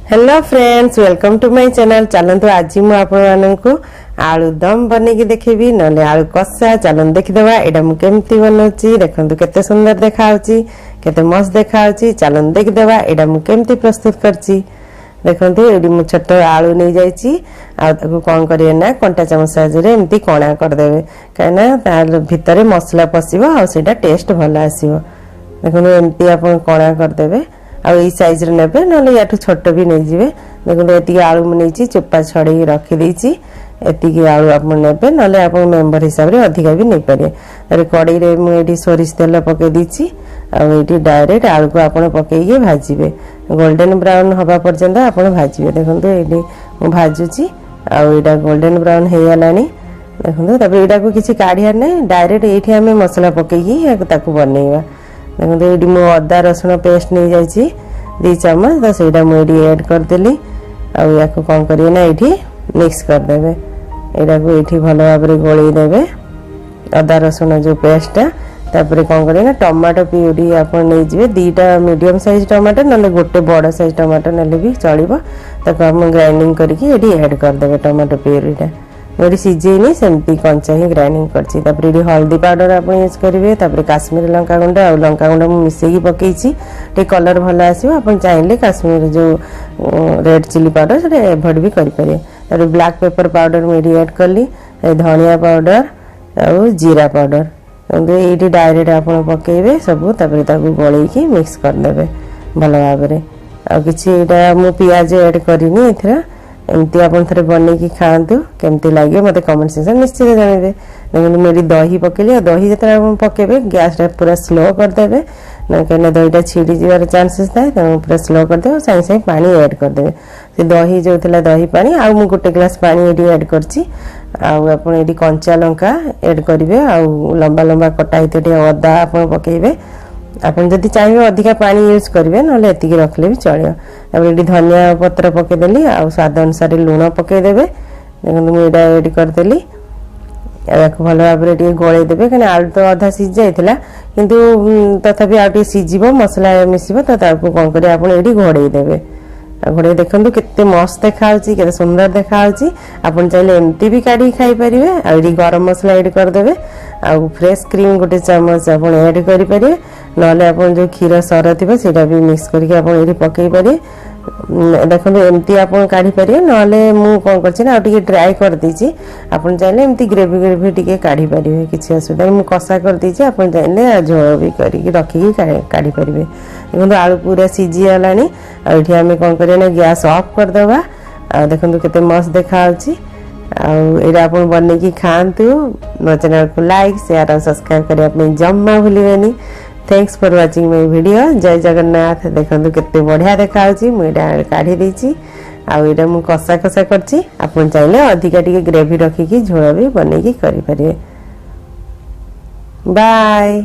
Hello friends, welcome to my channel. चलतु आज मुझे आपको आलू दम बनई देखेबी ना आलू कषा। चलन देखीदे एटा मुझे बनाऊँगी। देखो केते सुंदर देखा केते मस्त देखा। चलन देखीदे एटा मुझे प्रस्तुत करची। देखो ये मुझे छोट आलू नहीं जाइए कौन करेंगे ना कंटा चामच साहाय्य एमती कणा करदे कहीं भितर मसला पशिब आटा टेस्ट भल आसो। देखो एमती आप कणा करदे आई साइज रे नेबे नले याठू छोट भी नहीं जिवे। देखो एति आलू मुझे चोपा छड़े रखी एति आलू आप नेबे नले आप मेम्बर हिसाब से अधिका भी नहीं पारे। अरे कड़ई रे मुझे सोरिष तेल पके दीची आठी डायरेक्ट आलू को आप पकईके भाजबे गोल्डन ब्राउन हवा पर्यंत आप भाजबे। देखो ये भाजुची आईटा गोल्डन ब्राउन हो गलानी। देखो यहाँ को किसी काढ़ियार ना डायरेक्ट ये आम मसला पकईकी बनइबा। देखो ये मो अदा रसुण पेस्ट नहीं जाइए 2 चम्मच तो सहीटा मुझे ऐड करदेली। या कौन करेंगे ना ये मिक्स करदे यहाँ को ये भल भाव गोल देवे अदा रसुण जो पेस्टा। तापर कौन करेंगे ना टमाटो प्यूरी आप नहीं 2टा मीडियम साइज टमाटो ना गोटे बड़ साइज टमाटो ना भी चलो। ताको आप ग्राइंडिंग करके ऐड करदे टमाटो प्यूरीटा मुझे सीझेनी सेमती कंचा ही ग्राइंडिंग कर। हल्दी पाउडर आप यूज करेंगे। काश्मीरी लंका गुंड और लंका गुंड मिसेकी पकई कलर भल आसो। आप चाहिए काश्मीर जो रेड चिली पाउडर से एवॉइड भी करेंगे। ब्लैक पेपर पाउडर मुझे ऐड कली धनिया पाउडर और जीरा पाउडर ये डायरेक्ट आप पकेबे सब गोल मिक्स करदे भल भाव कि पियाज ऐड करनी एथरा एमती आप थे बनई खातु केमती लगे मत कमेंट सेक्शन निश्चित जानवे। देखो मेरी दही पकेली दही जो पकेबे गैस पूरा स्लो करदे कहीं दहीटा छिड़ी जीवार चांसेस थाए पूरा स्लो करदे सागे सागे पानी ऐड करदे। से दही जो थिला दही पानी आ गोटे ग्लास पानी ये ऐड करची। आप कंचा लंका ऐड करेंगे लंबा लंबा कटा होते अदा आप पकेबे। आप जदि चाहिए अधिका पानी यूज करेंगे ना रखले भी चलो। ये धनिया पत्र पकईदेली स्वाद अनुसार लुण पकईदेवे। देखो मुझे ऐड करदेली भल भाव गोल देवे कहीं आलू तो अधा सीझ जाता किंतु तथापि आगे सीझ मसला मिसब तो कौन कर घोड़े देवे। घोड़े देखो केते मस्त देखा के सुंदर देखा। आप चाहिए एमती भी काढ़ी खाई पारे। आई गरम मसला ऐड करदे फ्रेश क्रीम गोटे चामच आप ऐड करेंगे ना जो क्षीर सर थी से भी मिक्स करके पकई पारे। देखो एमती आप काढ़ी पारे ना कौन कर ड्राए कर देची। आप चाहिए एमती ग्रेवी ग्रेवी टी काढ़ी पारे किसी असुविधा मुझे कषा कर देची। आप चाहिए झोल भी करके रखिकी काढ़ी पारे। देखो आलू पूरा सीझी गलानी ये आम कौन कर गैस ऑफ करदे। देखो केते मस्त देखा आप बनई खातु। मो चैनल को लाइक शेयर और सब्सक्राइब करने जम्मा भूलें। Thanks for watching my video. जय जगन्नाथ। देखो केते बढ़िया देखा मुझे काढ़ी देची आईटा मुझे कषा कषा करची। आप चाहिए अधिका टी ग्रेवी रखिकी झोल भी बनई करें। बाय।